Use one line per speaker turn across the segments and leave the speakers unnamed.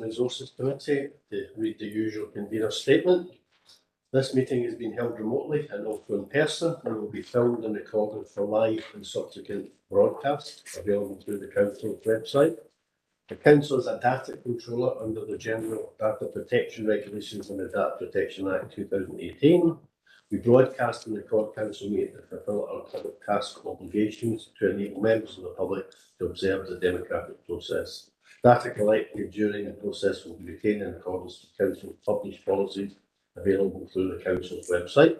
Resources Committee to read the usual convener statement. This meeting has been held remotely and also in person and will be filmed and recorded for live and subsequent broadcast available through the Council's website. The Council is a data controller under the General Data Protection Regulations and the Data Protection Act 2018. We broadcast and record Council meetings to fulfil our public task obligations to enable members of the public to observe the democratic process. Data collected during the process will be retained in accordance with Council's published policies available through the Council's website.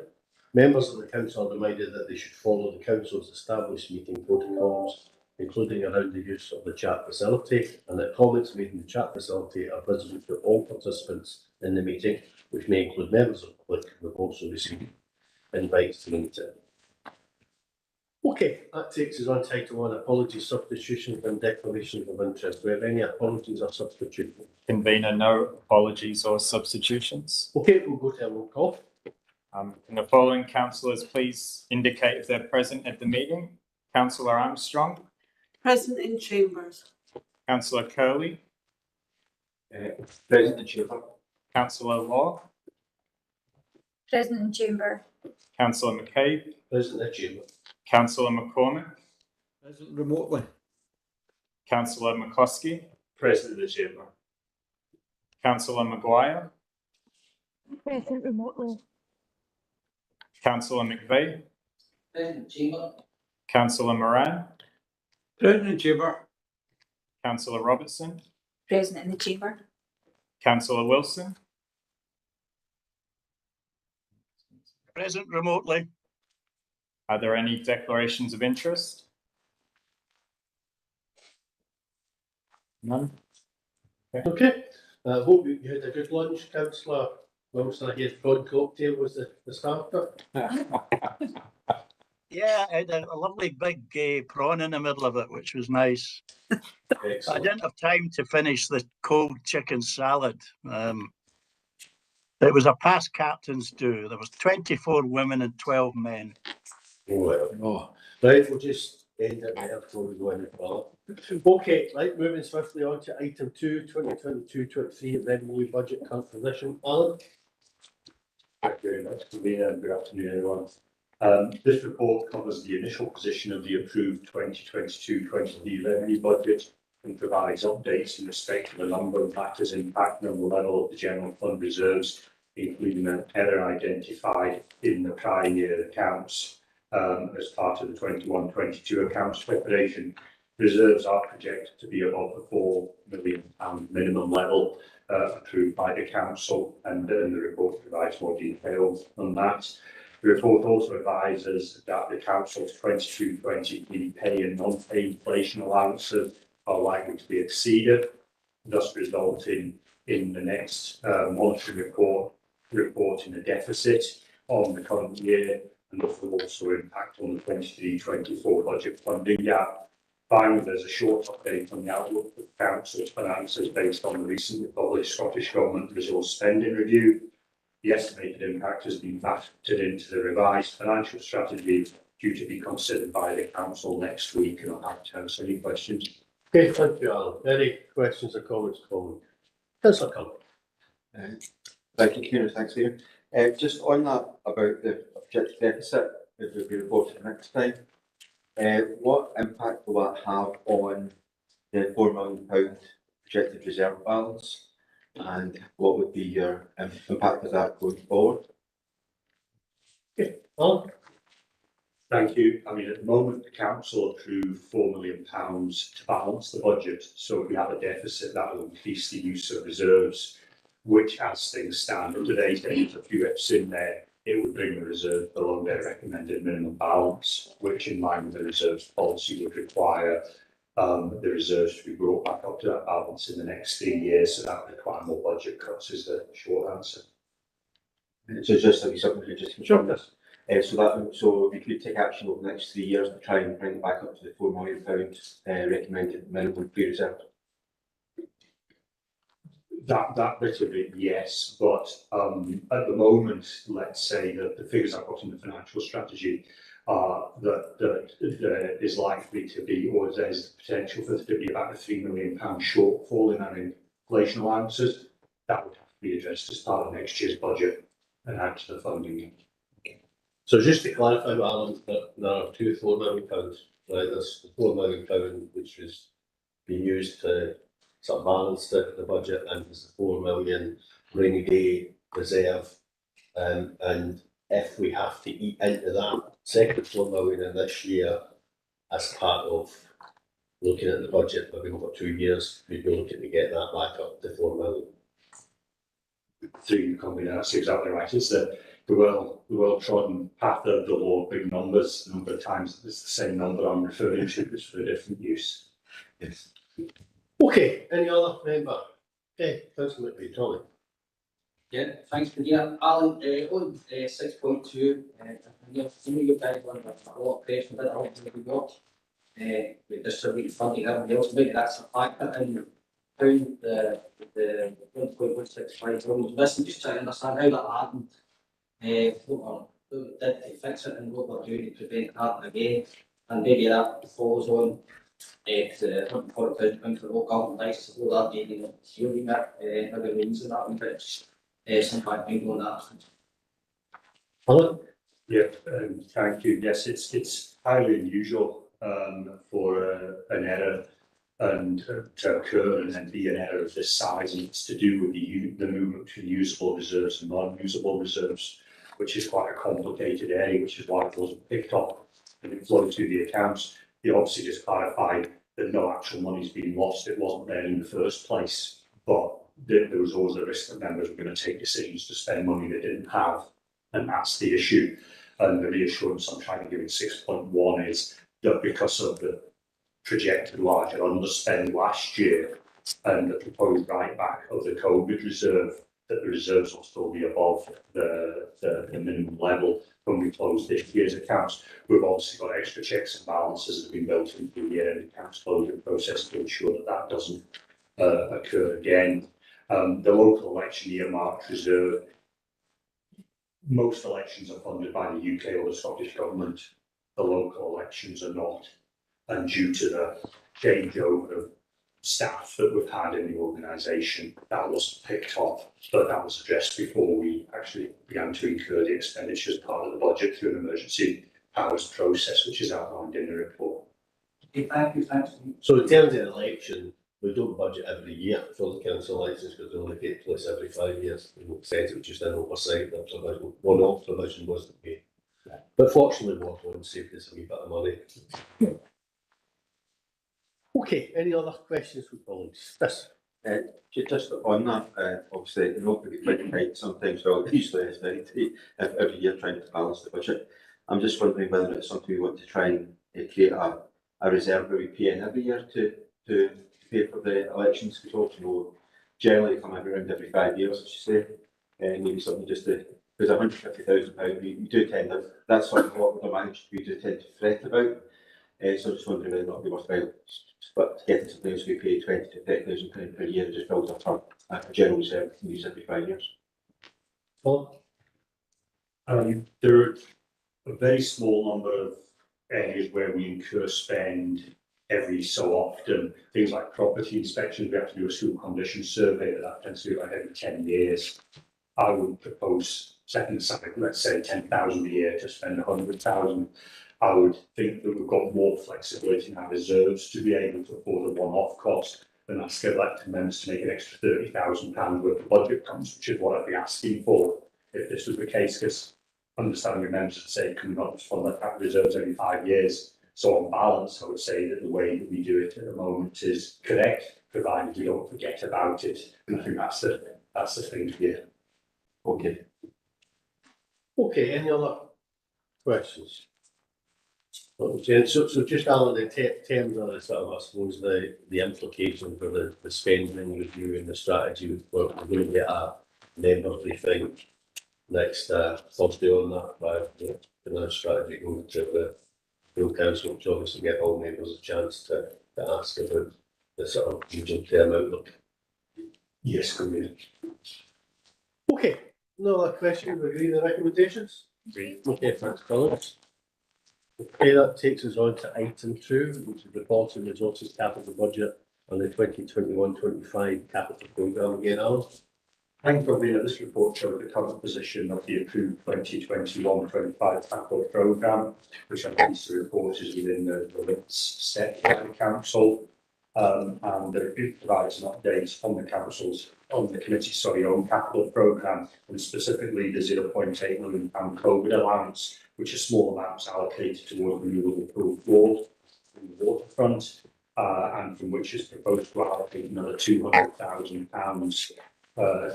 Members of the Council are reminded that they should follow the Council's established meeting protocols, including around the use of the chat facility, and that comments made in the chat facility are visible to all participants in the meeting, which may include members of the public who have also received invites to the meeting. Okay, that takes us on to item 1, apologies, substitutions and declarations of interest. Do we have any apologies or substitutions?
Convener, no apologies or substitutions.
Okay, we'll go to a roll call.
Can the following councillors please indicate if they're present at the meeting? Councillor Armstrong.
Present in chambers.
Councillor Curley.
Present in chamber.
Councillor Law.
Present in chamber.
Councillor McCabe.
Present in chamber.
Councillor McCormick.
Present remotely.
Councillor McCloskey.
Present in the chamber.
Councillor Maguire.
Present remotely.
Councillor McVeigh.
Present in chamber.
Councillor Moran.
Present in chamber.
Councillor Robertson.
Present in the chamber.
Councillor Wilson.
Present remotely.
Are there any declarations of interest? None.
Okay, I hope you had a good lunch, Councillor Wilson. I hear prawn cocktail was the starter.
Yeah, I had a lovely big prawn in the middle of it, which was nice. I
Excellent.
didn't have time to finish the cold chicken salad. It was a past captain's do. There was 24 women and 12 men.
Well, right, we'll just end it there before we go any further. Okay, right, moving swiftly on to item 2, 2022-23 revenue budget composition. Alan?
Thank you very much, Convener, and good afternoon, everyone. This report covers the initial position of the approved 2022-23 revenue budget and provides updates in respect to the number of factors impacting on the level of the general fund reserves, including an error identified in the prior year accounts. As part of the 21-22 accounts preparation, reserves are projected to be above the £4 million minimum level approved by the council, and the report provides more details on that. The report also advises that the council's 22-23 pay and non-pay inflation allowances are likely to be exceeded, thus resulting in the next monitoring report reporting a deficit on the current year, and this will also impact on the 23-24 budget funding gap. Finally, there's a short update on the outlook for the council's finances based on the recently published Scottish Government Resource Spending Review. The estimated impact has been factored into the revised financial strategy due to be considered by the council next week, and I'll have to answer any questions.
Okay, thank you, Alan. Any questions or comments, Colin? Councillor Cullen.
Thank you, Convener. Thanks, Ian. Just on that about the objective deficit that will be reported next time, what impact will that have on the £4 million projected reserve balance, and what would be your impact of that going forward?
Okay, Alan?
Thank you. I mean, at the moment, the council approved £4 million to balance the budget. So if we have a deficit, that will increase the use of reserves, which, as things stand today, there's a few ifs in there. It would bring the reserve below their recommended minimum balance, which, in line with the reserves policy, would require the reserves to be brought back up to that balance in the next 3 years. So that would require more budget cuts, is the short answer.
So just like something to just confirm this. So we could take action over the next 3 years to try and bring it back up to the £4 million recommended minimum free reserve.
That bit of it, yes, but at the moment, let's say that the figures I've got in the financial strategy are that there is likely to be, or there's potential for there to be about a £3 million shortfall in inflation allowances, that would have to be addressed as part of next year's budget and add to the funding.
So just to clarify, Alan, that there are two £4 million, right? There's the £4 million which was being used to sort of balance the budget, and there's the 4 million rainy day reserve. And if we have to eat into that second 4 million in this year as part of looking at the budget, maybe over 2 years, we'd be looking to get that back up to 4 million.
Through you coming that's exactly right. It's the well-trodden path of the law of big numbers. A number of times it's the same number I'm referring to, it's for a different use.
Yes. Okay, any other member? Okay, Councillor McVeigh, Tommy.
Yeah, thanks for that. Alan, on 6.2, some of you guys want a lot of questions that I want to got. We distribute funding, everybody else, maybe that's a factor in how the 1.165 million missing, just trying to understand how that happened. What did to fix it and what we're doing to prevent it happening again. And maybe that falls on the £140,000 for local government license, so that maybe not hearing that, maybe reason that one, but some background on that.
Alan?
Yeah, thank you. Yes, it's highly unusual for an error and to occur and then be an error of this size, and it's to do with the movement between usable reserves and non-usable reserves, which is quite a complicated area, which is why it wasn't picked up and it flowed through the accounts. You obviously just clarified that no actual money's been lost, it wasn't there in the first place, but there was always a risk that members were going to take decisions to spend money they didn't have, and that's the issue. And the reassurance I'm trying to give in 6.1 is that because of the projected larger underspend last year and the proposed write back of the COVID reserve, that the reserves will still be above the minimum level when we close this year's accounts. We've obviously got extra checks and balances that have been built into the year-end accounts closure process to ensure that that doesn't occur again. The local election earmarked reserve, most elections are funded by the UK or the Scottish Government. The local elections are not. And due to the changeover of staff that we've had in the organisation, that wasn't picked up, but that was addressed before we actually began to incur the expenditure as part of the budget through an emergency powers process, which is outlined in the report.
Okay, thank you, thanks.
So in terms of the election, we don't budget every year for the council elections because they only take place every 5 years. It makes sense, it was just an oversight, that provision, one-off provision wasn't made. But fortunately, Waterland saved us a wee bit of money. Okay, any other questions from colleagues? Yes.
Just on that, obviously, you're not going to be quite tight sometimes, well, usually it's very tight every year trying to balance the budget. I'm just wondering whether it's something we want to try and create a reserve where we pay in every year to pay for the elections, because also generally come around every 5 years, as you say, and maybe something just to, because £150,000 we do tend to, that's something what the managed we do tend to fret about. So I'm just wondering whether it would be worthwhile, but getting something else we pay £20,000 to £30,000 per year and just build up a general reserve we can use every 5 years.
Paul?
There are a very small number of areas where we incur spend every so often. Things like property inspections, we have to do a school condition survey, but that tends to be like every 10 years. I would propose setting aside, let's say 10,000 a year to spend 100,000. I would think that we've got more flexibility in our reserves to be able to afford a one-off cost than ask elected members to make an extra £30,000 worth of budget cuts, which is what I'd be asking for if this was the case, because understanding members would say, can we not just fund that reserves every 5 years? So on balance, I would say that the way that we do it at the moment is correct, provided we don't forget about it. And I think that's the thing here.
Okay.
Okay, any other questions? Okay, so just Alan, in terms of the sort of, I suppose, the implication for the spending review and the strategy, we're going to get a member briefing next Thursday on that, by the strategy going to the full council, which obviously give all members a chance to ask about the sort of medium-term outlook.
Yes, good minute.
Okay, no other questions, we agree with the recommendations?
Agreed.
Okay, thanks, Phillips. Okay, that takes us on to item 2, which is reporting resources capital budget on the 2021-25 capital programme again, Alan.
Thank you, Robina. This report shows the current position of the approved 2021-25 capital programme, which I'm pleased to report is within the limits set by the council. And it provides an update on the committee's own capital programme, and specifically the £0.8 million COVID allowance, which a small amount was allocated towards renewable approved wall in the waterfront, and from which is proposed to allocate another £200,000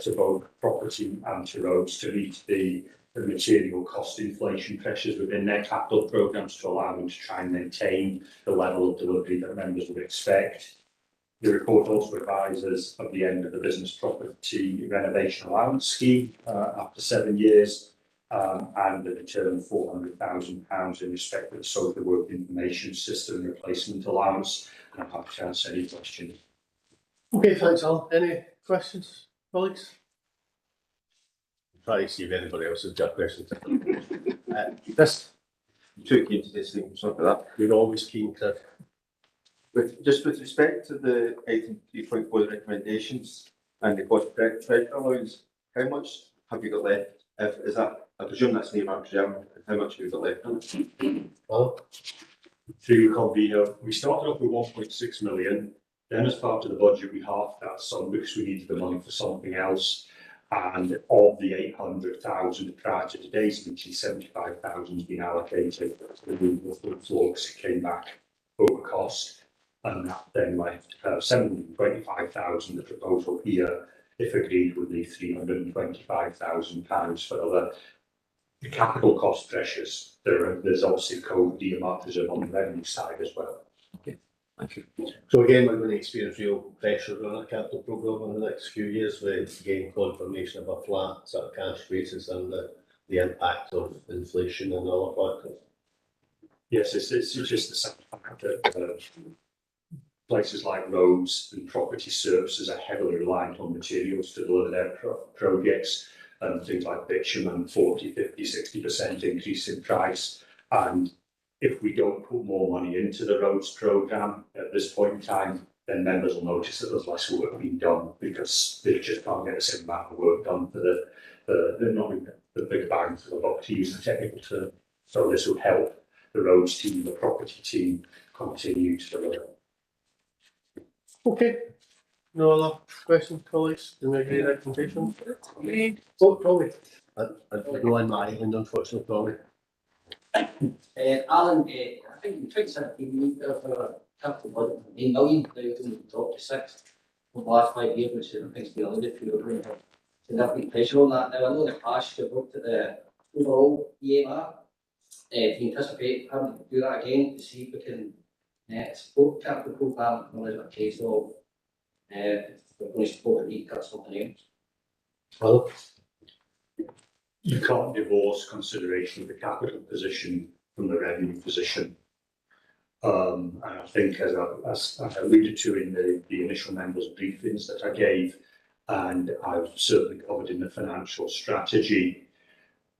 to both property and to roads to meet the material cost inflation pressures within their capital programmes, to allow them to try and maintain the level of delivery that members would expect. The report also advises of the end of the business property renovation allowance scheme after 7 years, and the return of £400,000 in respect of the social work information system replacement allowance. And I'm happy to answer any questions.
Okay, thanks, Alan. Any questions, colleagues? Try to see if anybody else has got questions. This,
Too keen to this thing, something like that.
you're always keen to.
With respect to the item 3.4 recommendations and the cost credit allowance, how much have you got left? Is that, I presume that's near Mark German, how much have you got left?
Well,
Through convener, we started off with 1.6 million. Then, as part of the budget, we halved that sum because we needed the money for something else. And of the 800,000 prior to today's meeting, 75,000 has been allocated to the removal of the floor because it came back over cost. And that then left 725,000. The proposal here, if agreed, would leave £325,000 for the capital cost pressures. There's obviously COVID earmarked reserve on the revenue side as well.
Thank you.
so again, we're going to experience real pressure on our capital programme in the next few years. We gain confirmation of a flat sort of cash basis and the impact of inflation and other factors.
Yes, it's just the same fact that places like roads and property services are heavily reliant on materials to deliver their projects, and things like bitumen, 40, 50, 60% increase in price. And if we don't put more money into the roads programme at this point in time, then members will notice that there's less work being done because they just can't get the same amount of work done for the big bang for the buck, to use the technical term. So this would help the roads team, the property team continue to deliver.
Okay. No other questions, colleagues? Do we agree recommendation? Oh, Tommy. I go on my island, unfortunately, Tommy.
Alan, I think in 2017, we for capital budget, 8 million, now it's going to drop to 6 for the last 5 years, which I think is the other if you're going to significant pressure on that. Now, I know in the past you've looked at the overall EMR. Do you anticipate having to do that again to see if we can support capital programme, or is it a case of we're going to support it, cut something else?
Well,
You can't divorce consideration of the capital position from the revenue position. And I think, as I alluded to in the initial members' briefings that I gave, and I've certainly covered in the financial strategy,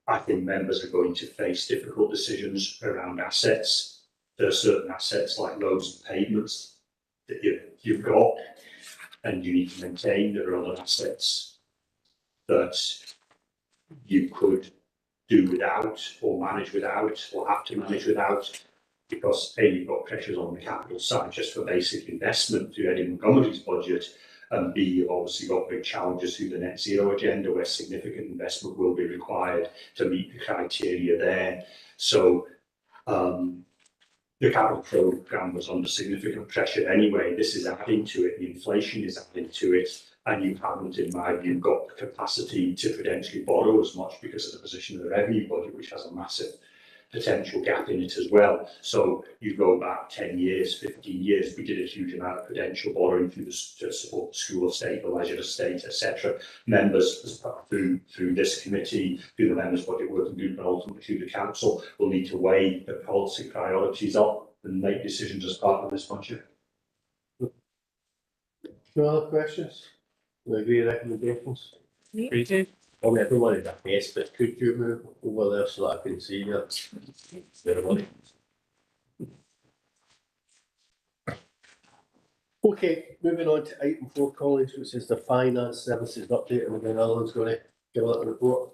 I think members are going to face difficult decisions around assets. There are certain assets like roads and pavements that you've got and you need to maintain. There are other assets that you could do without or manage without or have to manage without, because A, you've got pressures on the capital side just for basic investment through Eddie Montgomery's budget, and B, you've obviously got big challenges through the net zero agenda where significant investment will be required to meet the criteria there. So the capital programme was under significant pressure anyway. This is adding to it, the inflation is adding to it, and you haven't, in my view, got the capacity to potentially borrow as much because of the position of the revenue budget, which has a massive potential gap in it as well. So you go back 10 years, 15 years, we did a huge amount of prudential borrowing to support the school estate, the leisure estate, etc. Members through this committee, through the members' budget working group, and ultimately through the council, will need to weigh the policy priorities up and make decisions as part of this budget.
no other questions? Do we agree recommendations?
Agreed.
I mean, I don't want to be best, but could you move over there so that I can see you? Everybody. Okay, moving on to item 4, colleagues, which is the finance services update, and then Alan's going to give a little report.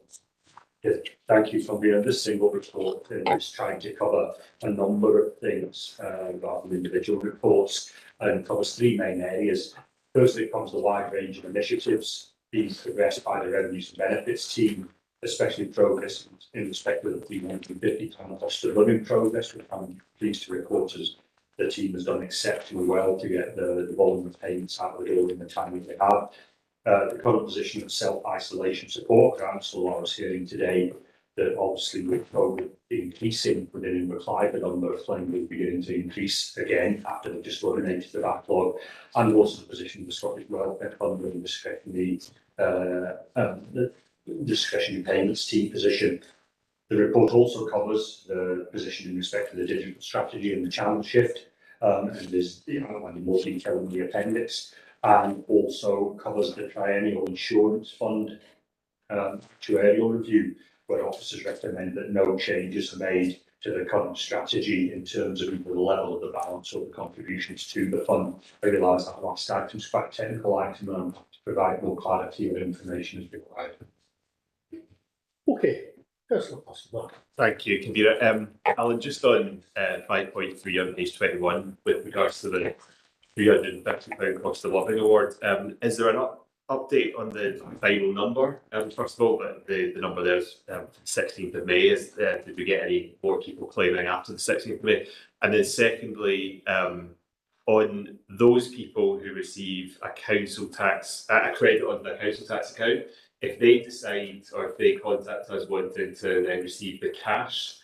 Yes, thank you, Convener. This single report is trying to cover a number of things rather than individual reports, and covers 3 main areas. Firstly, it covers the wide range of initiatives being progressed by the Revenues and Benefits team, especially progress in respect of the £350 cost of living progress, which I'm pleased to report as the team has done exceptionally well to get the volume of payments out of the door in the time that they have. The current position of self-isolation support grants, so I was hearing today that obviously with COVID increasing within Inverclyde, the number of claims is beginning to increase again after they've just eliminated the backlog, and also the position of the Scottish Welfare Fund and the discretionary payments team position. The report also covers the position in respect to the digital strategy and the channel shift, and there's outlined in more detail in the appendix, and also covers the triennial insurance fund actuarial review, where officers recommend that no changes are made to the current strategy in terms of either the level of the balance or the contributions to the fund. I realise that last item is quite a technical item, and to provide more clarity or information is required.
Okay, Councillor Possible.
Thank you, Convener. Alan, just on 5.3 on page 21, with regards to the £350 cost of living award, is there an update on the final number? First of all, the number there is 16th of May. Did we get any more people claiming after the 16th of May? And then secondly, on those people who receive a council tax, a credit on their council tax account, if they decide or if they contact us wanting to then receive the cash,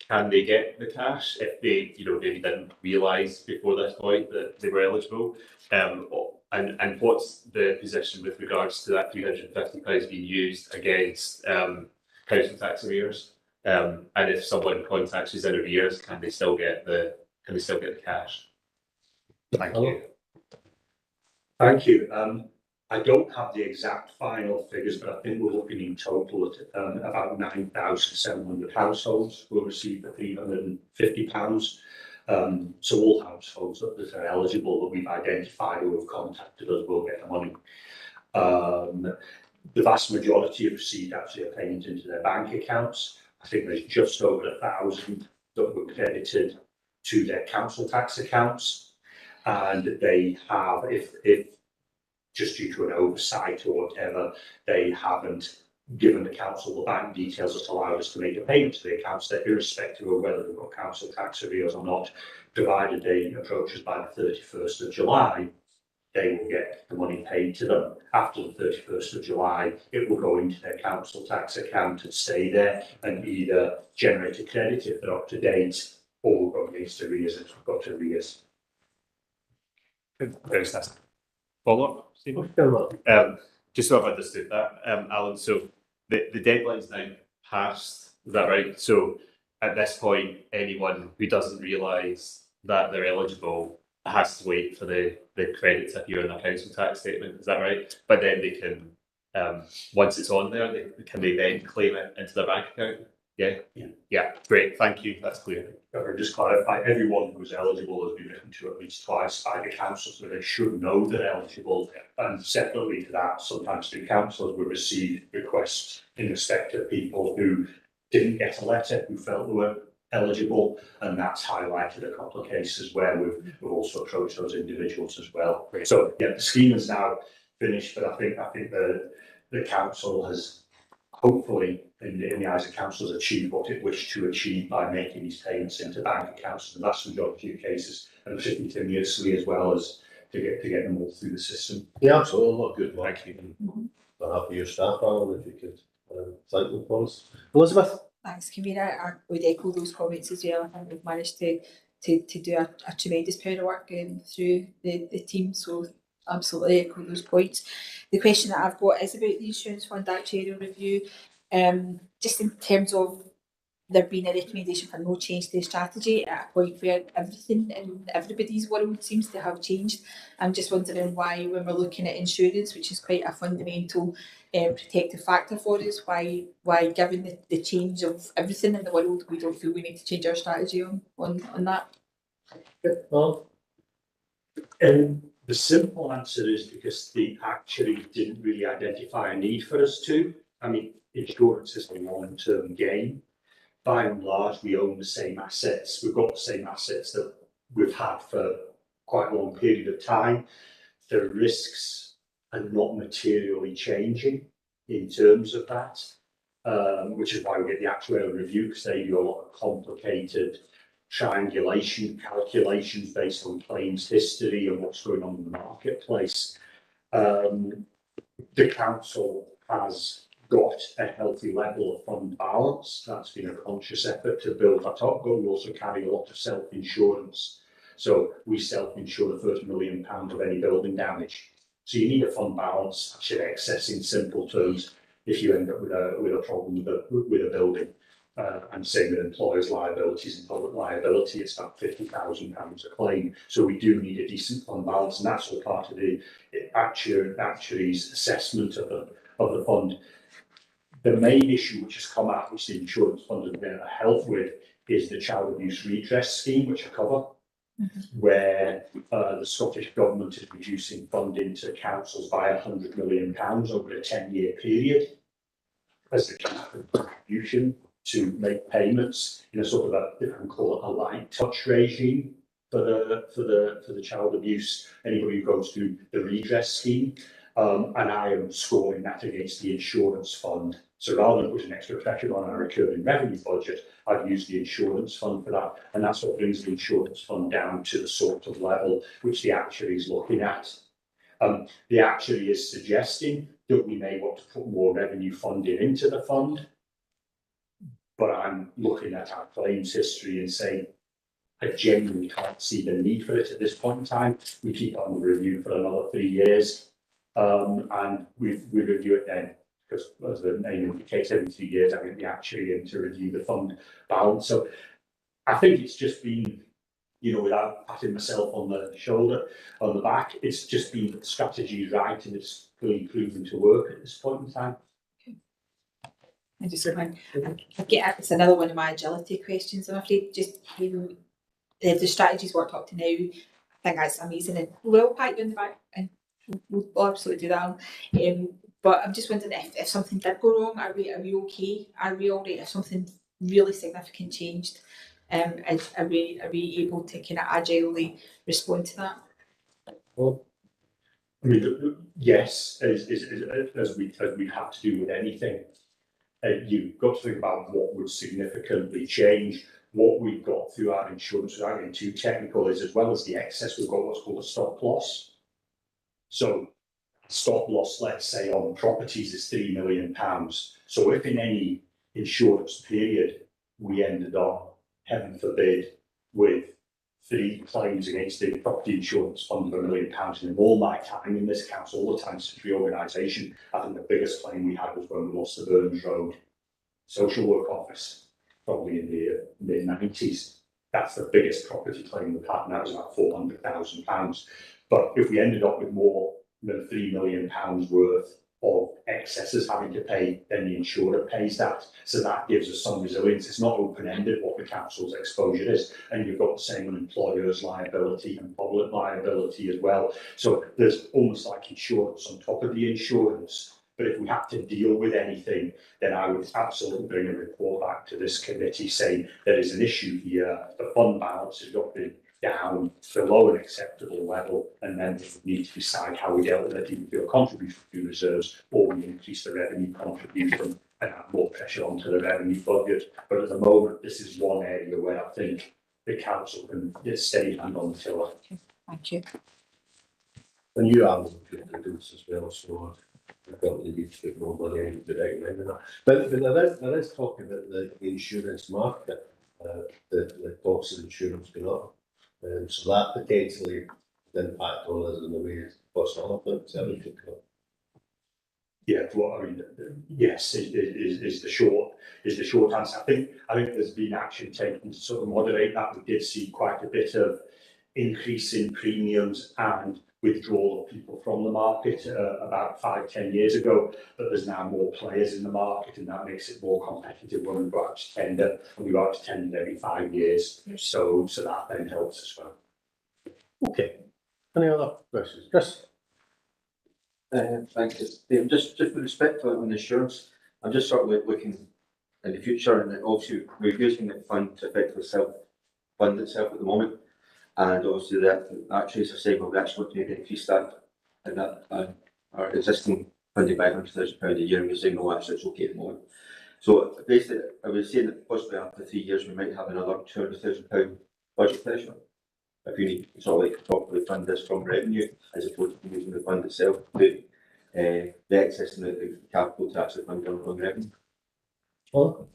can they get the cash if they, maybe didn't realise before this point that they were eligible? And what's the position with regards to that £350 being used against council tax arrears? And if someone contacts us in arrears, can they still get the cash? Thank you.
Thank you. I don't have the exact final figures, but I think we're looking in total at about 9,700 households will receive the £350. So all households that are eligible that we've identified who have contacted us will get the money. The vast majority have received actually a payment into their bank accounts. I think there's just over 1,000 that were credited to their council tax accounts, and they have, if just due to an oversight or whatever, they haven't given the council the bank details that allow us to make a payment to the accounts, that irrespective of whether they've got council tax arrears or not, provided they approach us by the 31st of July, they will get the money paid to them. After the 31st of July, it will go into their council tax account and stay there and either generate a credit if they're up to date, or go against arrears if they've got arrears.
There's that follow-up, Stephen? Just so I've understood that, Alan, so the deadline's now passed, is that right? So at this point, anyone who doesn't realise that they're eligible has to wait for the credit to appear in their council tax statement, is that right? But then they can, once it's on there, can they then claim it into their bank account? Yeah, great, thank you, that's clear.
Or just clarify, everyone who's eligible has been written to at least twice by the council, so they should know they're eligible. And separately to that, sometimes the councils will receive requests in respect of people who didn't get a letter, who felt they were eligible, and that's highlighted a couple of cases where we've also approached those individuals as well.
Great.
So yeah, the scheme is now finished, but I think the council has hopefully, in the eyes of councils, achieved what it wished to achieve by making these payments into bank accounts in the vast majority of cases, and particularly continuously, as well as to get them all through the system.
Yeah, absolutely. A lot of good work. On behalf of your staff, Alan, if you could thank them for us. Elizabeth?
Thanks, Convener. I would echo those comments as well. I think we've managed to do a tremendous amount of work through the team, so absolutely echo those points. The question that I've got is about the Insurance Fund actuarial review. Just in terms of there being a recommendation for no change to the strategy at a point where everything in everybody's world seems to have changed. I'm just wondering why, when we're looking at insurance, which is quite a fundamental protective factor for us, why given the change of everything in the world, we don't feel we need to change our strategy on that.
The simple answer is because the actuary didn't really identify a need for us to. I mean, insurance is a long-term game. By and large, we own the same assets. We've got the same assets that we've had for quite a long period of time. The risks are not materially changing in terms of that, which is why we get the actuarial review, because they do a lot of complicated triangulation calculations based on claims history and what's going on in the marketplace. The council has got a healthy level of fund balance. That's been a conscious effort to build that up, but we also carry a lot of self-insurance. So we self-insure the £30 million of any building damage. So you need a fund balance, should excess in simple terms, if you end up with a problem with a building. And same with employers' liabilities and public liability, it's about £50,000 a claim. So we do need a decent fund balance, and that's all part of the actuary's assessment of the fund. The main issue which has come out, which the insurance fund has been helped with, is the child abuse redress scheme, which I cover, where the Scottish Government is reducing funding to councils by £100 million over a 10-year period as a contribution to make payments in a sort of a, if I can call it, a light touch regime for the child abuse, anybody who goes through the redress scheme. And I am scoring that against the insurance fund. So rather than put an extra pressure on our recurring revenue budget, I've used the insurance fund for that. And that's what brings the insurance fund down to the sort of level which the actuary is looking at. The actuary is suggesting that we may want to put more revenue funding into the fund. But I'm looking at our claims history and saying, I genuinely can't see the need for it at this point in time. We keep on the review for another 3 years. And we review it then, because as the name indicates, every 2 years I get the actuary in to review the fund balance. So I think it's just been, you know, without patting myself on the shoulder, on the back, it's just been the strategy is right and it's really proven to work at this point in time.
I just it's another one of my agility questions, I'm afraid. Just the strategies worked up to now, I think that's amazing, and we'll pat you in the back and we'll absolutely do that. But I'm just wondering if something did go wrong, are we okay? Are we all right if something really significant changed? Are we able to kind of agilely respond to that?
Well, I mean, yes, as we have to do with anything, you've got to think about what would significantly change. What we've got through our insurance, without getting too technical, is as well as the excess, we've got what's called a stop loss. So stop loss, let's say, on properties is £3 million. So if in any insurance period we ended up, heaven forbid, with 3 claims against the property insurance fund of £1 million, and in all my time in this council, all the time since reorganisation, I think the biggest claim we had was when we lost the Burns Road social work office, probably in the mid-90s. That's the biggest property claim we've had, and that was about £400,000. But if we ended up with more than £3 million worth of excesses having to pay, then the insurer pays that. So that gives us some resilience. It's not open-ended what the council's exposure is. And you've got the same on employers' liability and public liability as well. So there's almost like insurance on top of the insurance. But if we have to deal with anything, then I would absolutely bring a report back to this committee saying there is an issue here. The fund balance has got to be down below an acceptable level, and then we need to decide how we dealt with it. Do we feel contribution to reserves, or we increase the revenue contribution and add more pressure onto the revenue budget? But at the moment, this is one area where I think the council can steady hand on the tiller.
Thank you.
And you are looking to do this as well, so I don't need to put more money into that. But there is talk about the insurance market, the cost of insurance going up. So that potentially impact on us in the way cost of everything.
Yeah, well, I mean, yes, is the short answer. I think there's been action taken to sort of moderate that. We did see quite a bit of increase in premiums and withdrawal of people from the market about 5-10 years ago, but there's now more players in the market, and that makes it more competitive when we go out to tender, and we go out to tender every 5 years. So that then helps as well.
Okay. Any other questions? Chris?
Thank you. Dave, just with respect to on insurance, I'm just sort of looking in the future, and then obviously we're using the fund to effectively self-fund itself at the moment. And obviously that actuaries are saying, well, we actually want to maybe increase that, and that our existing funding by £100,000 a year, and we're saying, no, actually it's okay at the moment. So basically, I was saying that possibly after 3 years, we might have another £200,000 budget pressure. If you need to sort of like properly fund this from revenue, as opposed to using the fund itself to the excess in the capital to actually fund on revenue.
Well,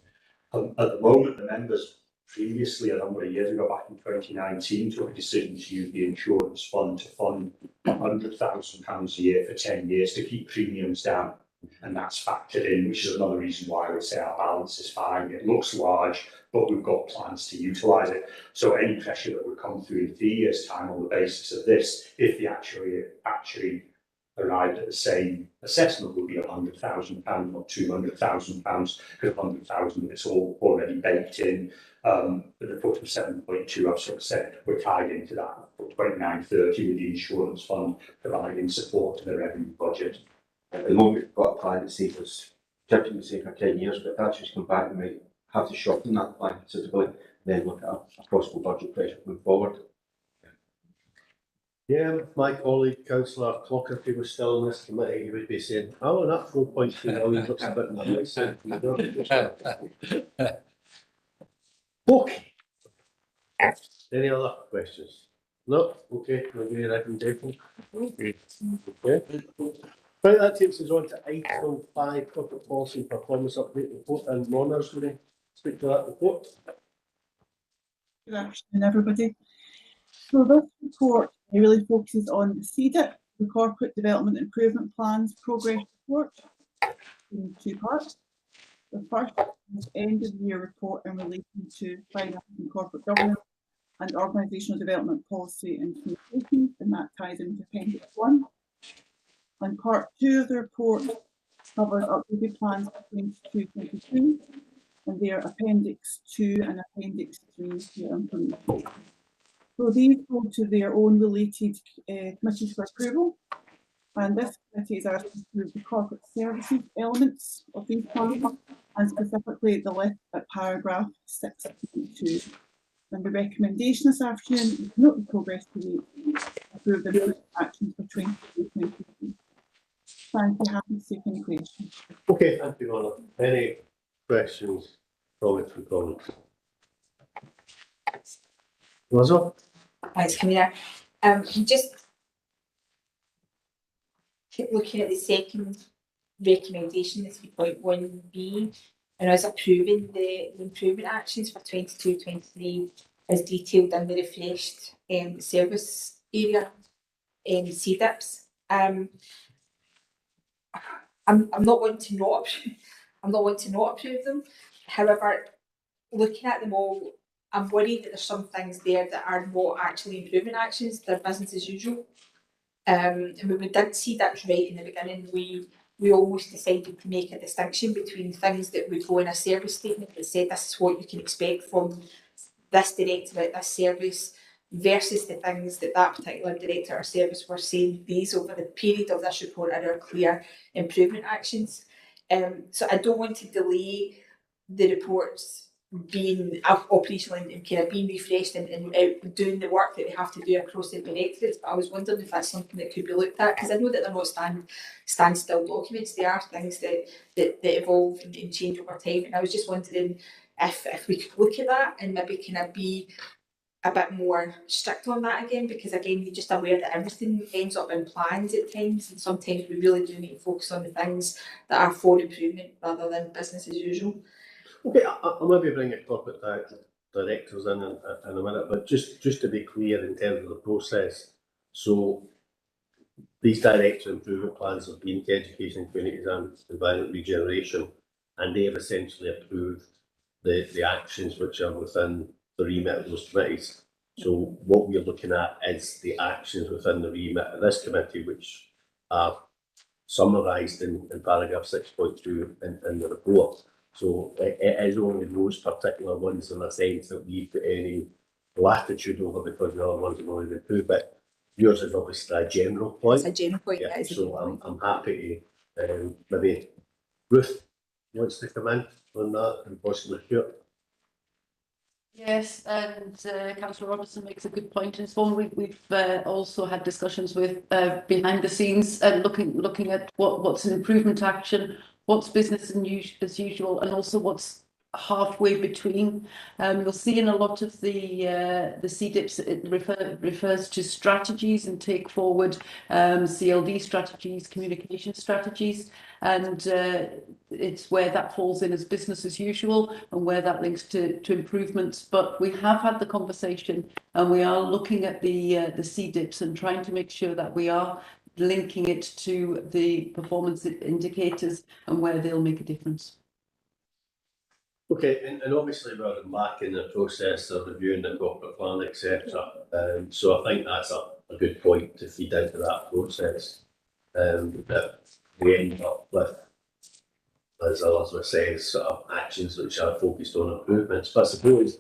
At the moment, the members previously, a number of years ago, back in 2019, took a decision to use the insurance fund to fund £100,000 a year for 10 years to keep premiums down. And that's factored in, which is another reason why we say our balance is fine. It looks large, but we've got plans to utilise it. So any pressure that would come through in 3 years' time on the basis of this, if the actuary arrived at the same assessment, would be £100,000, not £200,000, because 100,000 of it's all already baked in. But the 47.2, I've sort of said, we're tied into that for 29/30 with the insurance fund providing support to the revenue budget.
At the moment, we've got a plan that saves us, typically say for 10 years, but if that's just come back, we might have to shorten that plan considerably, then look at a possible budget pressure going forward.
yeah, my colleague, councillor Clocker, if he was still on this committee, he would be saying, oh, and that 4.2 million looks a bit nice. Okay. Any other questions? No? Okay, we'll give you a recommendation. Okay. Right, that takes us on to item 5, corporate policy and performance update report, and Lorna's going to speak to that report.
Good afternoon, everybody. So this report really focuses on the CDIP, the Corporate Development Improvement Plans Progress Report, in 2 parts. The first is end of the year report in relation to finance and corporate governance and organisational development policy and communications, and that ties into Appendix 1. And part 2 of the report covers updated plans for 22-22, and they are Appendix 2 and Appendix 3 for your information. So these go to their own related committees for approval, and this committee is asked to approve the corporate services elements of these plans, and specifically the list at paragraph 6.2. And the recommendation this afternoon is note the progress to date, approve the improvement actions for 2022. Thank you. Happy to take any questions.
Okay, thank you, Lorna. Any questions, comments from colleagues? Liza?
Thanks, Camilla. Just looking at the second recommendation, the 3.1b, and as approving the improvement actions for 22-23 as detailed in the refreshed service area CDIPs. I'm not wanting to not approve them. However, looking at them all, I'm worried that there's some things there that are not actually improvement actions, they're business as usual. And when we did see that right in the beginning, we almost decided to make a distinction between things that would go in a service statement that said this is what you can expect from this director at this service, versus the things that that particular director or service were saying these over the period of this report are our clear improvement actions. So I don't want to delay the reports being operational and kind of being refreshed and doing the work that we have to do across the directorates. But I was wondering if that's something that could be looked at, because I know that they're not standstill documents. They are things that evolve and change over time. And I was just wondering if we could look at that and maybe kind of be a bit more strict on that again, because again, you're just aware that everything ends up in plans at times, and sometimes we really do need to focus on the things that are for improvement rather than business as usual.
Okay, I'll maybe bring a corporate directors in a minute, but just to be clear in terms of the process, so these director improvement plans have been to education, communities and environment regeneration, and they have essentially approved the actions which are within the remit of those committees. So what we're looking at is the actions within the remit of this committee, which are summarised in paragraph 6.2 in the report. So it is only those particular ones in a sense that we've got any latitude over, because the other ones have already been approved. But yours is obviously a general point.
It's a general point.
Yeah,
That is a
so
general point.
I'm happy to, maybe Ruth wants to come in on that and possibly Stuart.
Yes, and Councillor Robertson makes a good point in his form. We've also had discussions with behind the scenes, looking at what's an improvement action, what's business as usual, and also what's halfway between. You'll see in a lot of the CDIPs it refers to strategies and take forward CLD strategies, communication strategies, and it's where that falls in as business as usual and where that links to improvements. But we have had the conversation and we are looking at the CDIPs and trying to make sure that we are linking it to the performance indicators and where they'll make a difference.
Okay, and obviously we're back in the process of reviewing the corporate plan, etc. So I think that's a good point to feed into that process. That we end up with, as Elizabeth says, sort of actions which are focused on improvements. But I suppose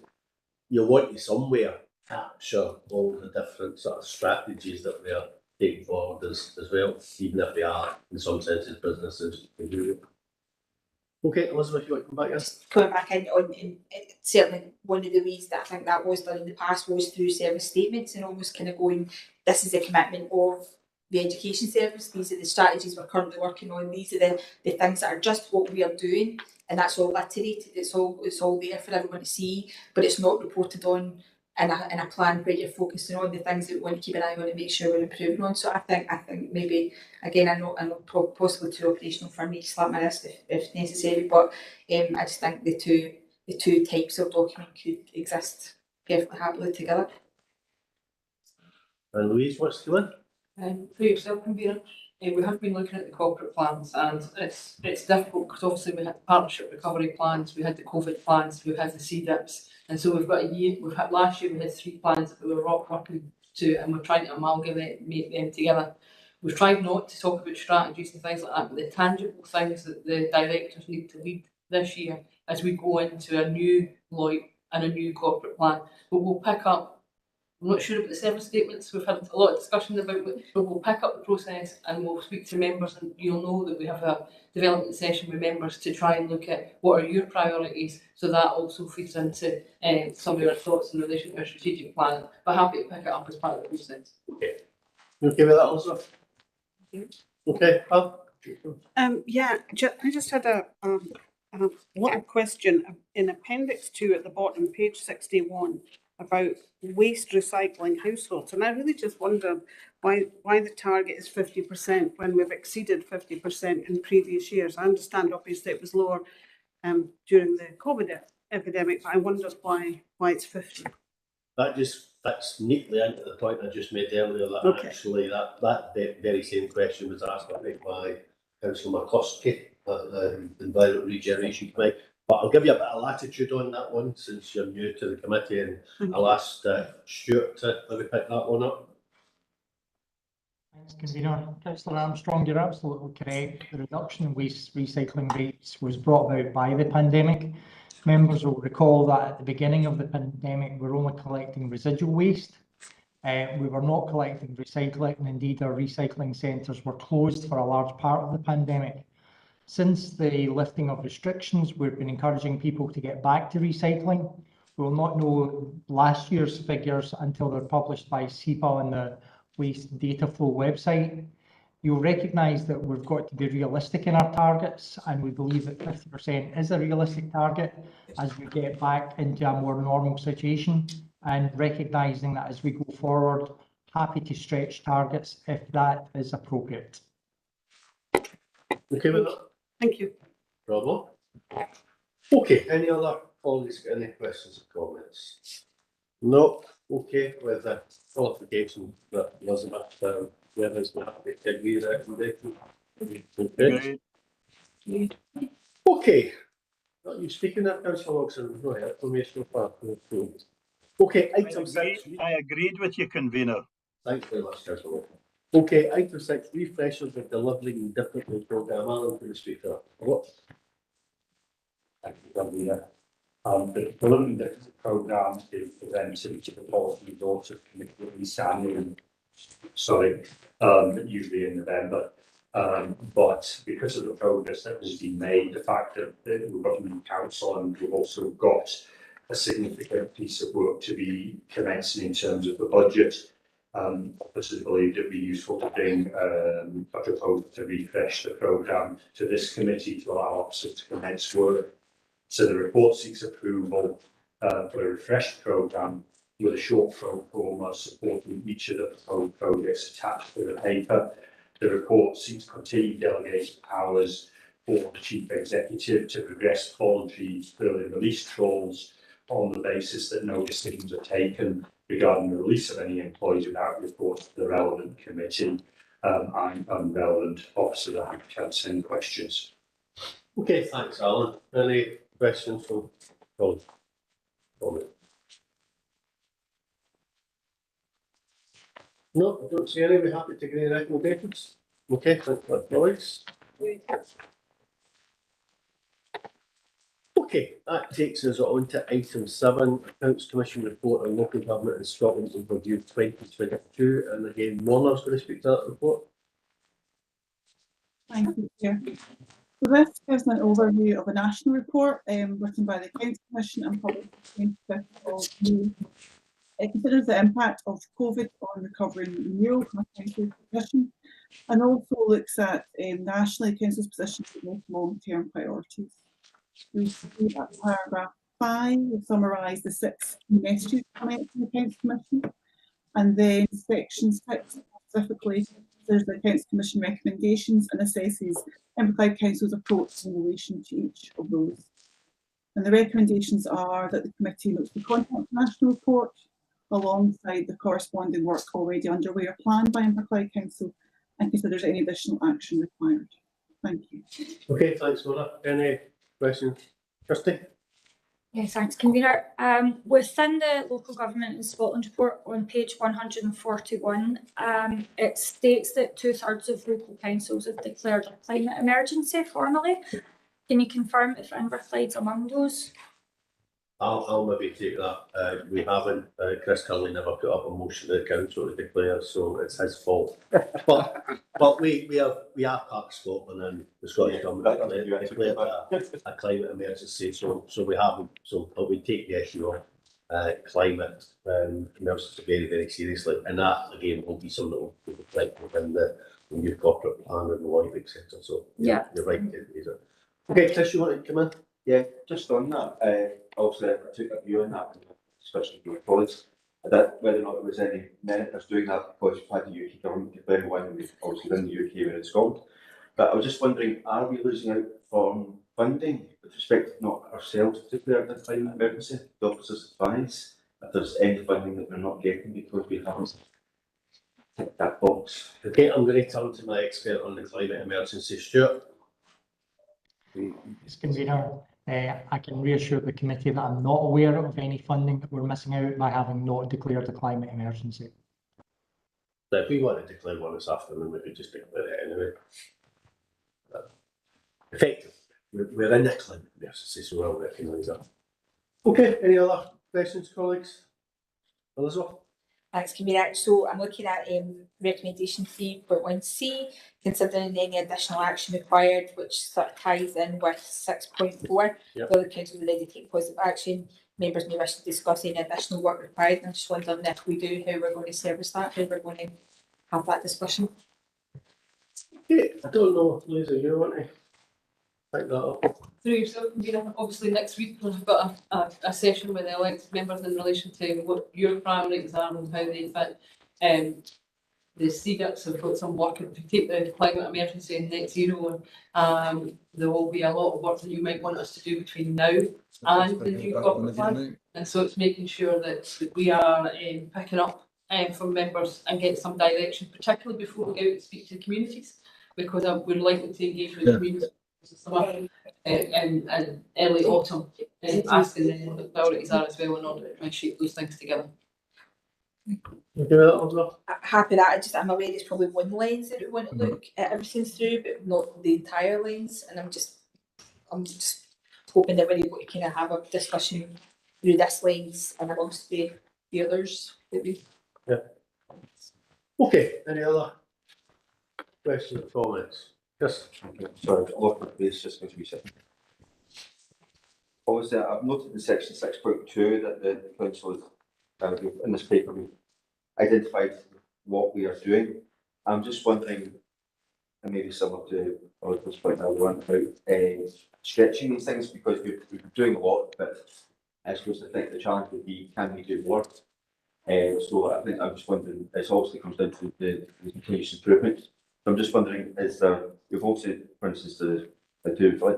you want to somewhere capture all the different sort of strategies that we are taking forward as well, even if they are in some senses businesses. Okay, Elizabeth, you want to come back in?
Just coming back in on, certainly one of the ways that I think that was done in the past was through service statements and almost kind of going, this is the commitment of the education service, these are the strategies we're currently working on, these are the things that are just what we are doing, and that's all iterated, it's all there for everyone to see, but it's not reported on in a plan where you're focusing on the things that we want to keep an eye on and make sure we're improving on. So I think maybe, again, I know possibly too operational for me to slap my wrist if necessary, but I just think the two types of document could exist perfectly happily together.
And Louise wants to come in?
For yourself, Convener, we have been looking at the corporate plans, and it's difficult because obviously we had partnership recovery plans, we had the COVID plans, we had the CDIPs, and so we've got a year. Last year we had 3 plans that we were working to, and we're trying to amalgamate, make them together. We've tried not to talk about strategies and things like that, but the tangible things that the directors need to lead this year as we go into a new Lloyd and a new corporate plan. But we'll pick up. I'm not sure about the service statements, we've had a lot of discussion about it, but we'll pick up the process and we'll speak to members, and you'll know that we have a development session with members to try and look at what are your priorities, so that also feeds into some of your thoughts in relation to our strategic plan. But happy to pick it up as part of the process.
Okay. You okay with that, Elizabeth? Okay, Pam?
Yeah, I just had a little question in Appendix 2 at the bottom, page 61, about waste recycling households, and I really just wondered why the target is 50% when we've exceeded 50% in previous years. I understand obviously it was lower during the COVID epidemic, but I wondered why it's 50.
That just fits neatly into the point I just made earlier, that
Okay.
actually that very same question was asked by Councillor McCluskey at the Environment Regeneration Committee. But I'll give you a bit of latitude on that one since you're new to the committee, and I'll ask Stuart to maybe pick that one up.
Thanks, Convener. Councillor Armstrong, you're absolutely correct. The reduction in waste recycling rates was brought about by the pandemic. Members will recall that at the beginning of the pandemic, we were only collecting residual waste. We were not collecting recycling, and indeed our recycling centres were closed for a large part of the pandemic. Since the lifting of restrictions, we've been encouraging people to get back to recycling. We will not know last year's figures until they're published by SEPA on the Waste Data Flow website. You'll recognise that we've got to be realistic in our targets, and we believe that 50% is a realistic target as we get back into a more normal situation, and recognising that as we go forward, happy to stretch targets if that is appropriate.
Okay with that?
Thank you.
Bravo. Okay, any other colleagues got any questions or comments? No. Okay, with the qualification that Elizabeth Weathers will have to agree recommendation. Okay. Are you speaking that, Councillor Watson? Go ahead, for me so far. Okay, item 6.
I agreed with you, Convener.
Thanks very much, Councillor Watson. Okay, item 6, refreshers of delivering differently programme. Alan, to the speaker. What?
Thank you, Convener. The delivering different programme is presented to the policy resources committee in January usually in November. But because of the progress that has been made, the fact that we've got a new council and we've also got a significant piece of work to be commencing in terms of the budget, officers believed it would be useful to bring a proposal to refresh the programme to this committee to allow officers to commence work. So the report seeks approval for a refreshed programme with a short pro forma supporting each of the proposed projects attached to the paper. The report seeks continued delegated powers for the Chief Executive to progress voluntary early release trawls on the basis that no decisions are taken regarding the release of any employees without report to the relevant committee and relevant officer that have a chance to send questions.
Okay, thanks, Alan. Any questions from Colin? No, I don't see any. We're happy to take any recommendations. Okay, thank you, colleagues. Okay, that takes us on to item 7, Accounts Commission report on local government in Scotland overview 2022. And again, Monica's going to speak to that report.
Thank you, Chair. So this gives an overview of a national report written by the Accounts Commission and published on the 25th of May. It considers the impact of COVID on recovery and renewal from a council's position, and also looks at nationally council's position to make long-term priorities. We see that paragraph 5 will summarise the 6 key messages coming from the Accounts Commission, and then section 6 specifically considers the Accounts Commission recommendations and assesses Inverclyde Council's approach in relation to each of those. And the recommendations are that the committee notes the content national report alongside the corresponding work already underway or planned by Inverclyde Council and considers any additional action required. Thank you.
Okay, thanks, Mona. Any questions? Kirsty?
Yes, thanks, Convener. Within the Local Government in Scotland report on page 141, it states that 2/3 of local councils have declared a climate emergency formally. Can you confirm if Inverclyde's among those?
I'll maybe take that. We haven't, Chris Curley never put up a motion to the council to declare, so it's his fault. but we are part of Scotland and the Scottish Government declared a climate emergency, so we haven't, but we take the issue of climate emergency very, very seriously, and that again will be something that will be reflected within the new corporate plan and the life, etc. So
yeah,
you're right. Okay, Chris, you want to come in?
Yeah, just on that, obviously I took a view on that, especially with colleagues, that whether or not there was any merit of doing that because we've had the UK government declaring one, we've obviously in the UK, we're in Scotland. But I was just wondering, are we losing out from funding with respect to not ourselves to declare the climate emergency? The officers advise if there's any funding that we're not getting because we haven't ticked that box.
Okay, I'm going to turn to my expert on the climate emergency, Stuart.
As Convener, I can reassure the committee that I'm not aware of any funding that we're missing out by having not declared a climate emergency.
So if we want to declare one this afternoon, we could just declare it anyway. Effective. We're in a climate emergency, so we'll recognise that. Okay, any other questions, colleagues? Elizabeth?
Thanks, Convener. So I'm looking at recommendation 3.1c, considering any additional action required, which sort of ties in with 6.4,
Yep.
where the council will already take positive action. Members may wish to discuss any additional work required. I'm just wondering if we do, how we're going to service that, how we're going to have that discussion.
Okay, I don't know, Lisa, you want to pick that up?
Through yourself, Convener, obviously next week we've got a session with the elected members in relation to what your priorities are and how they fit. The CDIPs have got some work to take the climate emergency and net zero, and there will be a lot of work that you might want us to do between now and the new corporate plan. And so it's making sure that we are picking up from members and get some direction, particularly before we go out and speak to the communities, because we're likely to engage with the communities and early autumn, asking them what the priorities are as well in order to try and shape those things together.
Happy that I'm aware there's probably one lens that we want to look at everything through, but not the entire lens. And I'm just hoping that we're able to kind of have a discussion through this lens and amongst the others that we.
Yeah. Okay, any other questions or comments? Yes.
Sorry, a lot of this just going to be second. Obviously, I've noted in section 6.2 that the council is, in this paper, we identified what we are doing. I'm just wondering, and maybe similar to this point I want about stretching these things, because we've been doing a lot, but I suppose I think the challenge would be, can we do more? So I think I'm just wondering, it obviously comes down to the continuous improvement. So I'm just wondering, is there, we've also, for instance, the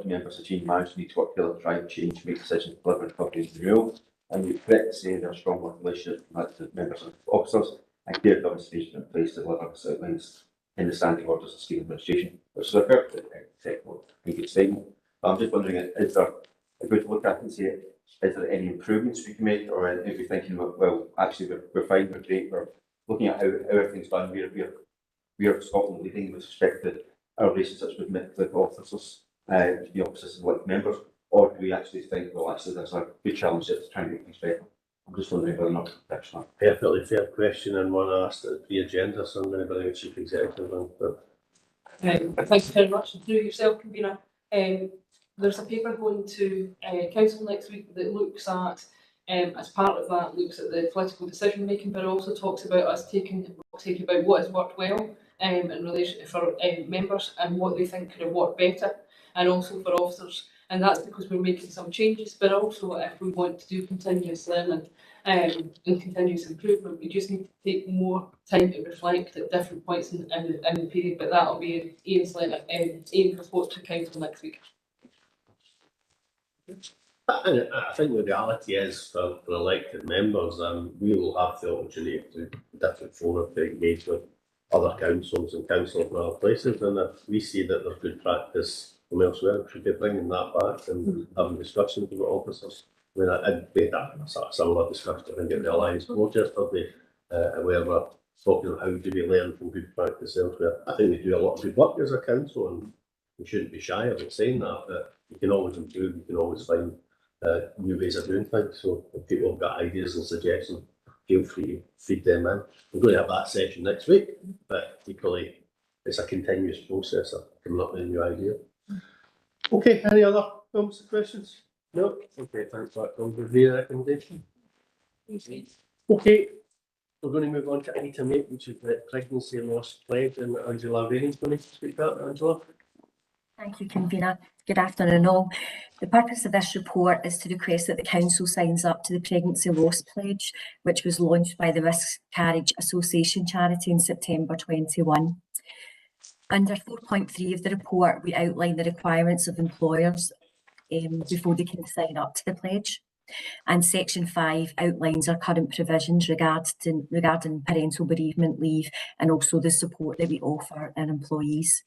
members of team management need to work together to drive change, make decisions, deliver recovery and renewal. And you're correct to say there are strong working relationships with the members and officers and clear governance in place to deliver as outlines in the standing orders of scheme administration, which is a perfect technical and good statement. But I'm just wondering, is there, if we look at and say, is there any improvements we can make, or if we're thinking, well, actually we're fine, we're great, we're looking at how everything's done, we're Scotland leading with respect to our relationships with officers, the officers and elected members, or do we actually think, well, actually there's a good challenge to try and make things better? I'm just wondering whether or not that's not.
Perfectly fair question, and one asked at the agenda, so I'm going to bring a chief executive in. But
thank you very much. And through yourself, convener, there's a paper going to council next week that looks at, as part of that, looks at the political decision making, but also talks about us taking about what has worked well in relation for members and what they think could have worked better, and also for officers. And that's because we're making some changes, but also if we want to do continuous learning and continuous improvement, we just need to take more time to reflect at different points in the period. But that'll be Ian's letter, Ian's report to council next week.
I think the reality is for elected members, we will have the opportunity to different forums to engage with other councils and councils from other places, and if we see that there's good practice from elsewhere, we should be bringing that back and having discussions with officers. I mean, I'd be that sort of similar discussion I think at the Alliance Board yesterday, where we're talking about how do we learn from good practice elsewhere. I think we do a lot of good work as a council, and we shouldn't be shy about saying that, but you can always improve, you can always find new ways of doing things. So if people have got ideas and suggestions, feel free to feed them in. We're going to have that session next week, but equally it's a continuous process of coming up with a new idea. Okay, any other comments or questions? No? Okay, thanks for that. The recommendation. Okay, we're going to move on to item 8, which is the pregnancy loss pledge, and Angela Rainey's going to speak that. Angela?
Thank you, convener. Good afternoon all. The purpose of this report is to request that the council signs up to the pregnancy loss pledge, which was launched by the Miscarriage Association charity in September 21. Under 4.3 of the report, we outline the requirements of employers before they can sign up to the pledge. And section 5 outlines our current provisions regarding parental bereavement leave and also the support that we offer our employees.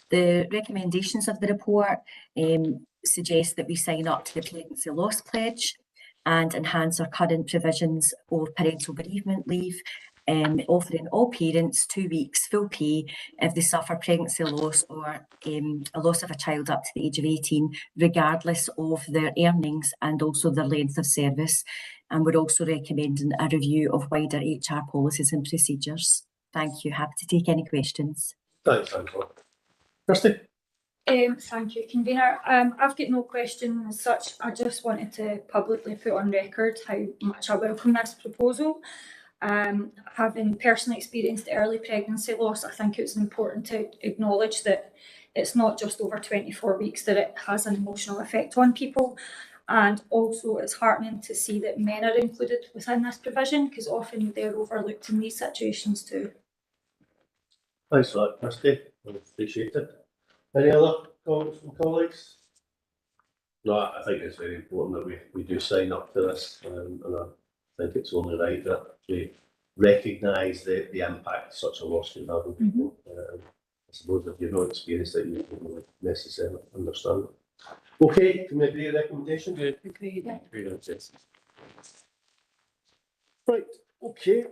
The recommendations of the report suggest that we sign up to the pregnancy loss pledge and enhance our current provisions of parental bereavement leave, offering all parents 2 weeks full pay if they suffer pregnancy loss or a loss of a child up to the age of 18, regardless of their earnings and also their length of service. And we're also recommending a review of wider HR policies and procedures. Thank you. Happy to take any questions.
Thanks, Angela. Kirsty?
Thank you, convener. I've got no question as such. I just wanted to publicly put on record how much I welcome this proposal. Having personally experienced early pregnancy loss, I think it's important to acknowledge that it's not just over 24 weeks, that it has an emotional effect on people. And also it's heartening to see that men are included within this provision, because often they're overlooked in these situations too.
Thanks for that, Kirsty. I appreciate it. Any other comments from colleagues? No, I think it's very important that we do sign up to this, and I think it's only right that we recognise the impact such a loss can have on people. I suppose if you've not experienced it, you don't necessarily understand it. Okay, can we agree a recommendation?
Agreed.
Right, okay.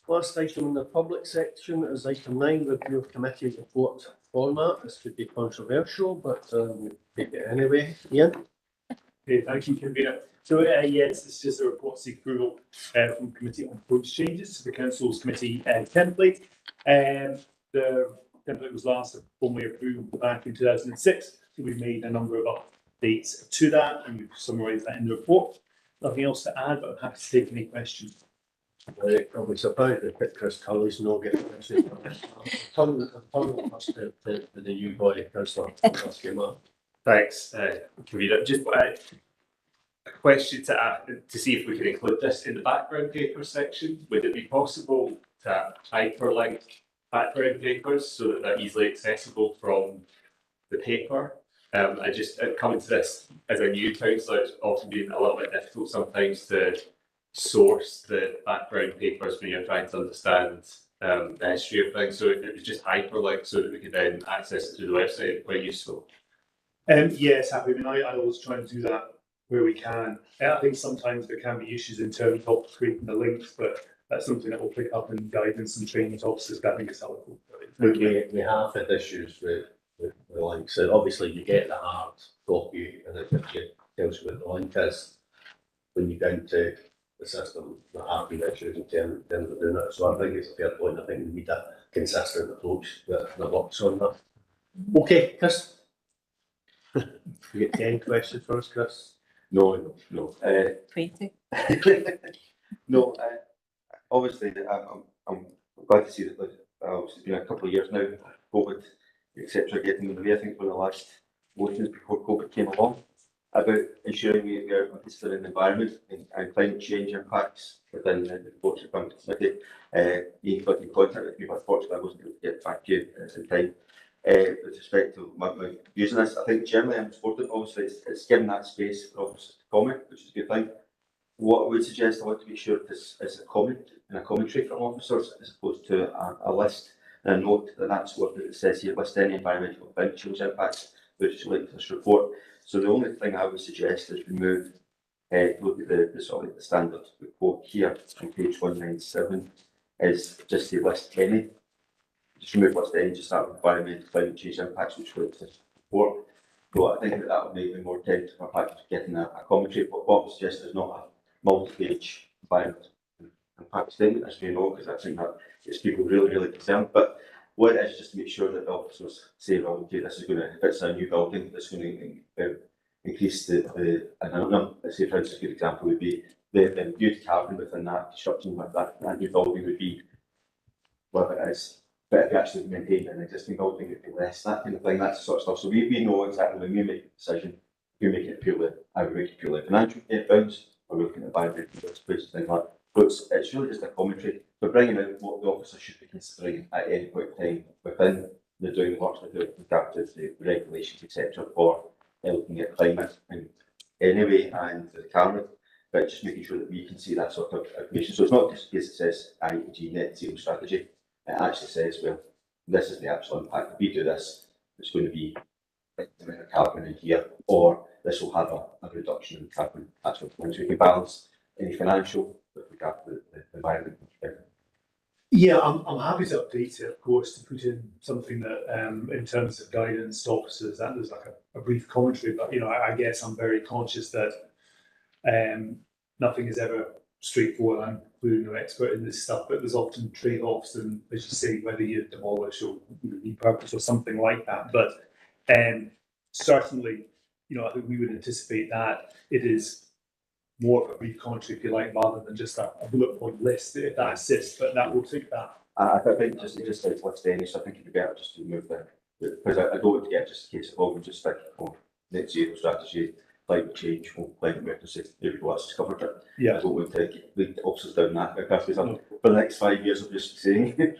Last item in the public section is item 9, review of committee report format. This could be controversial, but we'll take it anyway. Ian?
Okay, thank you, convener. So, yes, this is just a report seek approval from committee on proposed changes to the council's committee template. The template was last formally approved back in 2006, so we've made a number of updates to that, and we've summarised that in the report. Nothing else to add, but I'm happy to take any questions.
I'll be surprised if Chris Tully's not getting questions. Turn to the new boy, Councillor.
Thanks, convener. Just a question to see if we can include this in the background paper section. Would it be possible to hyperlink background papers so that they're easily accessible from the paper? I just coming to this as a new councillor, it's often been a little bit difficult sometimes to source the background papers when you're trying to understand the history of things. So if it was just hyperlinked so that we could then access it through the website, quite useful.
Yes, happy. I mean, I always try and do that where we can. I think sometimes there can be issues in terms of creating the links, but that's something that we'll pick up in guidance and training to officers. I think it's helpful.
We have had issues with the links. So obviously you get the hard copy and it tells you what the link is. When you go into the system, there have been issues in terms of doing it. So I think it's a fair point. I think we need a consistent approach that works on that. Okay, Chris. You get 10 questions for us, Chris?
No.
20.
No, obviously, I'm glad to see that obviously it's been a couple of years now, COVID, etc., getting in the way. I think one of the last motions before COVID came along about ensuring we are considering the environment and climate change impacts within the reports of the committee. Ian got in contact with me, but unfortunately I wasn't able to get back to you in time. With respect to my views on this, I think generally I'm supportive. Obviously, it's given that space for officers to comment, which is a good thing. What I would suggest, I want to make sure this is a comment and a commentary from officers as opposed to a list and a note that's what it says here, list any environmental and climate change impacts which relate to this report. So the only thing I would suggest is remove, look at the standard report here on page 197, is just say list any. Just remove list any, just start with environmental climate change impacts which relate to this report. So I think that would make me more tempted for perhaps getting a commentary. But what I would suggest is not a multi-page environment impact statement, as you know, because I think that gets people really concerned. But what it is just to make sure that the officers say, well, okay, this is going to, if it's a new building, that's going to increase the and I don't know, let's say for instance, a good example would be the reduced carbon within that construction, with that new building would be whatever it is. But if you actually maintain an existing building, it'd be less, that kind of thing, that sort of stuff. So we know exactly when we make a decision, we make it purely, I would make it purely financial bounds, or we're looking at environmental places, things like that. So it's really just a commentary. We're bringing out what the officer should be considering at any point in time within the doing works with the regulations, etc., for looking at climate and anyway and the carbon, but just making sure that we can see that sort of information. So it's not just because it says IEG net zero strategy. It actually says, well, this is the actual impact. If we do this, it's going to be the amount of carbon in here, or this will have a reduction in carbon. That's what we can balance any financial with regard to the environment.
Yeah, I'm happy to update it, of course, to put in something that, in terms of guidance to officers, that there's like a brief commentary. But I guess I'm very conscious that nothing is ever straightforward. I'm clearly no expert in this stuff, but there's often trade-offs, and as you say, whether you demolish or repurpose or something like that. But certainly, I think we would anticipate that it is more of a brief commentary, if you like, rather than just a bullet point list, if that assists. But that will take that.
I think it just says list any, so I think it'd be better just to remove that, because I don't want to get just a case of all just stick net zero strategy, climate change, climate emergency. There we go, that's covered it.
Yeah.
I don't want to lead the officers down that because for the next 5 years of just saying.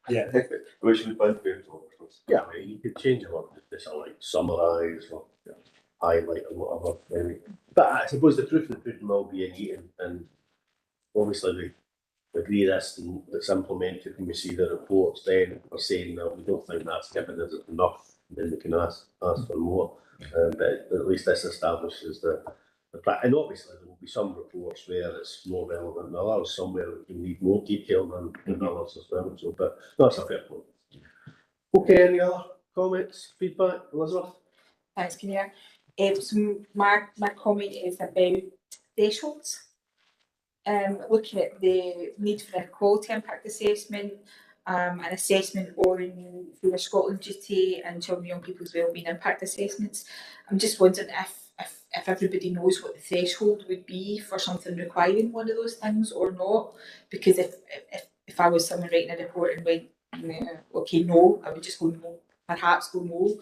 Yeah.
Which would be fair to officers.
Yeah, I mean, you could change it up to sort of like summarise or highlight or whatever. But I suppose the proof of the pudding will be in eating, and obviously we agree this and it's implemented and we see the reports, then we're saying that we don't think that's given us enough, then we can ask for more. But at least this establishes the and obviously there will be some reports where it's more relevant than others, somewhere we need more detail than others as well. So, but that's a fair point. Okay, any other comments, feedback, Elizabeth?
Thanks, Convener. So my comment is about thresholds. Looking at the need for a quality impact assessment, an assessment on the Scotland duty and children and young people's wellbeing impact assessments. I'm just wondering if everybody knows what the threshold would be for something requiring one of those things or not. Because if I was someone writing a report and went, okay, no, I would just go no, perhaps go no,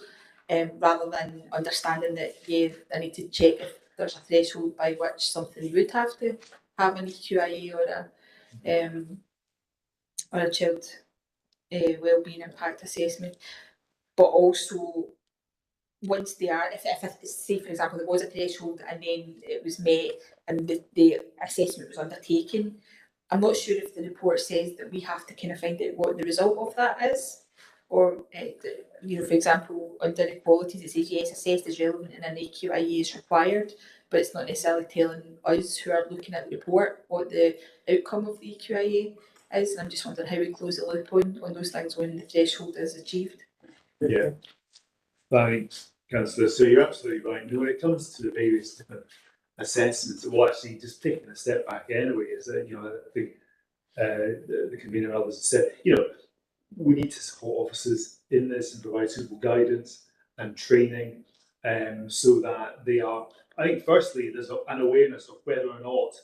rather than understanding that, yeah, I need to check if there's a threshold by which something would have to have an EQIA or a child wellbeing impact assessment. But also, once they are, if say for example there was a threshold and then it was met and the assessment was undertaken, I'm not sure if the report says that we have to kind of find out what the result of that is. Or, for example, under equalities, it says yes, assessed as relevant and an EQIA is required, but it's not necessarily telling us who are looking at the report what the outcome of the EQIA is. And I'm just wondering how we close the loop on those things when the threshold is achieved.
Yeah. Thanks, Councillor. So you're absolutely right. When it comes to the various different assessments, well, actually, just taking a step back anyway, is that, I think the convener and others have said, we need to support officers in this and provide suitable guidance and training so that they are, I think firstly, there's an awareness of whether or not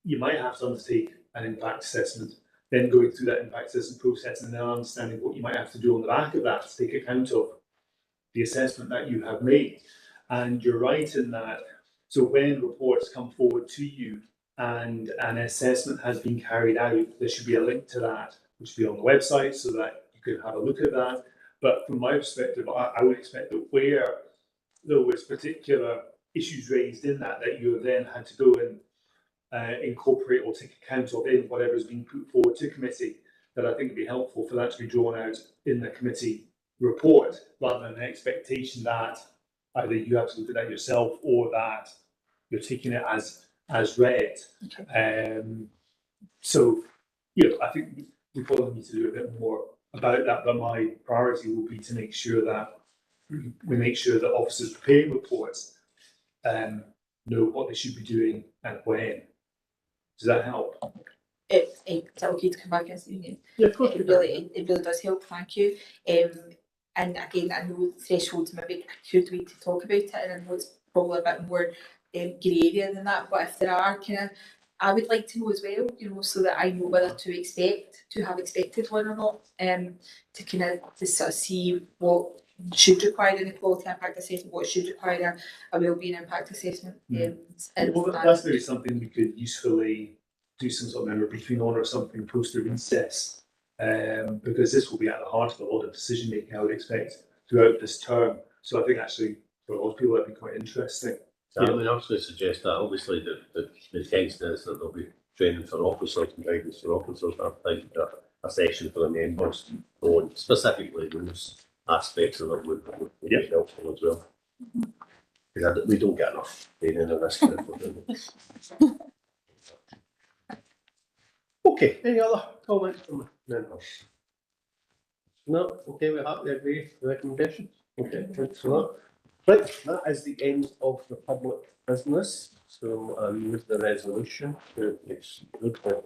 you might have to undertake an impact assessment, then going through that impact assessment process and then understanding what you might have to do on the back of that to take account of the assessment that you have made. And you're right in that, so when reports come forward to you and an assessment has been carried out, there should be a link to that, which will be on the website so that you can have a look at that. But from my perspective, I would expect that where there was particular issues raised in that you then had to go and incorporate or take account of in whatever is being put forward to committee, that I think would be helpful for that to be drawn out in the committee report, rather than an expectation that either you have to look at that yourself or that you're taking it as read. Okay. So, I think we probably need to do a bit more about that, but my priority will be to make sure that we make sure that officers preparing reports know what they should be doing and when. Does that help?
Is that okay to come back and say?
Yeah, of course.
It really does help, thank you. And again, I know thresholds maybe a good way to talk about it, and I know it's probably a bit more grey area than that, but if there are I would like to know as well, so that I know whether to have expected one or not, to sort of see what should require an equality impact assessment, what should require a wellbeing impact assessment.
Well, that's maybe something we could usefully do some sort of member briefing on or something post the recess, because this will be at the heart of a lot of decision making, I would expect, throughout this term. So I think actually for a lot of people that'd be quite interesting.
I would also suggest that obviously the intention is that there'll be training for officers and guidance for officers. I think a session for the members on specifically those aspects of it would be helpful as well. Because we don't get enough training in this kind of thing. Okay, any other comments from members? No, okay, we're happy to agree with the recommendation. Okay, thanks a lot. Right, that is the end of the public business. So I'll move the resolution to exclude the